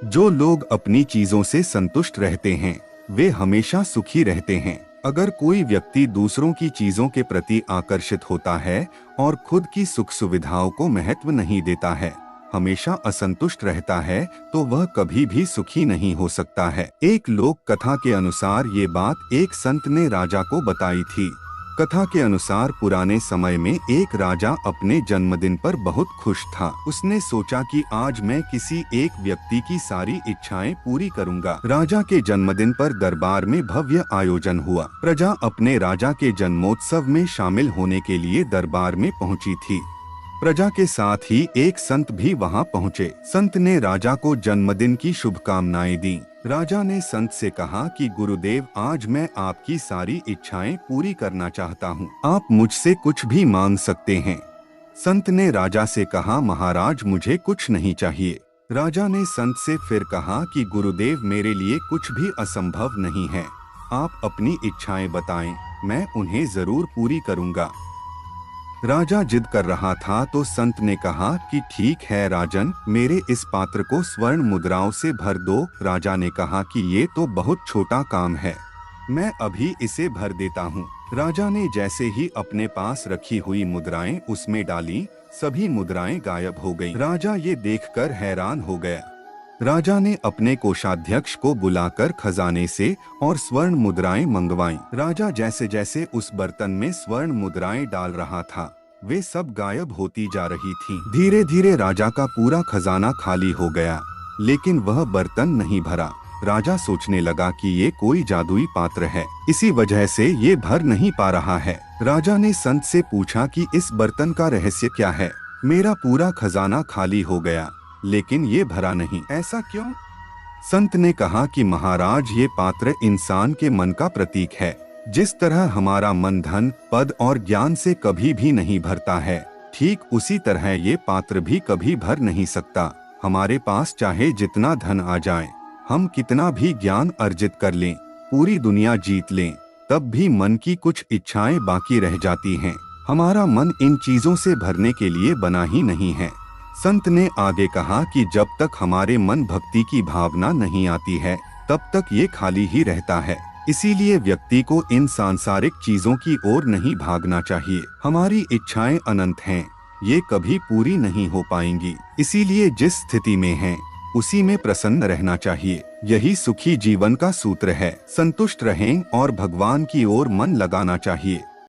जो लोग अपनी चीजों से संतुष्ट रहते हैं वे हमेशा सुखी रहते हैं। अगर कोई व्यक्ति दूसरों की चीजों के प्रति आकर्षित होता है और खुद की सुख सुविधाओं को महत्व नहीं देता है, हमेशा असंतुष्ट रहता है, तो वह कभी भी सुखी नहीं हो सकता है। एक लोक कथा के अनुसार ये बात एक संत ने राजा को बताई थी। कथा के अनुसार पुराने समय में एक राजा अपने जन्मदिन पर बहुत खुश था। उसने सोचा कि आज मैं किसी एक व्यक्ति की सारी इच्छाएं पूरी करूंगा। राजा के जन्मदिन पर दरबार में भव्य आयोजन हुआ। प्रजा अपने राजा के जन्मोत्सव में शामिल होने के लिए दरबार में पहुंची थी। प्रजा के साथ ही एक संत भी वहां पहुंचे। संत ने राजा को जन्मदिन की शुभकामनाएं दी। राजा ने संत से कहा कि गुरुदेव, आज मैं आपकी सारी इच्छाएं पूरी करना चाहता हूं। आप मुझसे कुछ भी मांग सकते हैं। संत ने राजा से कहा, महाराज मुझे कुछ नहीं चाहिए। राजा ने संत से फिर कहा कि गुरुदेव, मेरे लिए कुछ भी असंभव नहीं है। आप अपनी इच्छाएं बताएं, मैं उन्हें जरूर पूरी करूंगा। राजा जिद कर रहा था तो संत ने कहा कि ठीक है राजन, मेरे इस पात्र को स्वर्ण मुद्राओं से भर दो। राजा ने कहा कि ये तो बहुत छोटा काम है, मैं अभी इसे भर देता हूँ। राजा ने जैसे ही अपने पास रखी हुई मुद्राएं उसमें डाली, सभी मुद्राएं गायब हो गईं। राजा ये देखकर हैरान हो गया। राजा ने अपने कोषाध्यक्ष को बुलाकर खजाने से और स्वर्ण मुद्राएं मंगवाईं। राजा जैसे जैसे उस बर्तन में स्वर्ण मुद्राएं डाल रहा था, वे सब गायब होती जा रही थीं। धीरे धीरे राजा का पूरा खजाना खाली हो गया, लेकिन वह बर्तन नहीं भरा। राजा सोचने लगा कि ये कोई जादुई पात्र है, इसी वजह से ये भर नहीं पा रहा है। राजा ने संत से पूछा कि इस बर्तन का रहस्य क्या है? मेरा पूरा खजाना खाली हो गया, लेकिन ये भरा नहीं, ऐसा क्यों? संत ने कहा कि महाराज, ये पात्र इंसान के मन का प्रतीक है। जिस तरह हमारा मन धन, पद और ज्ञान से कभी भी नहीं भरता है, ठीक उसी तरह ये पात्र भी कभी भर नहीं सकता। हमारे पास चाहे जितना धन आ जाए, हम कितना भी ज्ञान अर्जित कर लें, पूरी दुनिया जीत लें, तब भी मन की कुछ इच्छाएं बाकी रह जाती हैं। हमारा मन इन चीजों से भरने के लिए बना ही नहीं है। संत ने आगे कहा कि जब तक हमारे मन भक्ति की भावना नहीं आती है, तब तक ये खाली ही रहता है। इसीलिए व्यक्ति को इन सांसारिक चीजों की ओर नहीं भागना चाहिए। हमारी इच्छाएं अनंत हैं, ये कभी पूरी नहीं हो पाएंगी। इसीलिए जिस स्थिति में हैं, उसी में प्रसन्न रहना चाहिए। यही सुखी जीवन का सूत्र है। संतुष्ट रहें और भगवान की ओर मन लगाना चाहिए।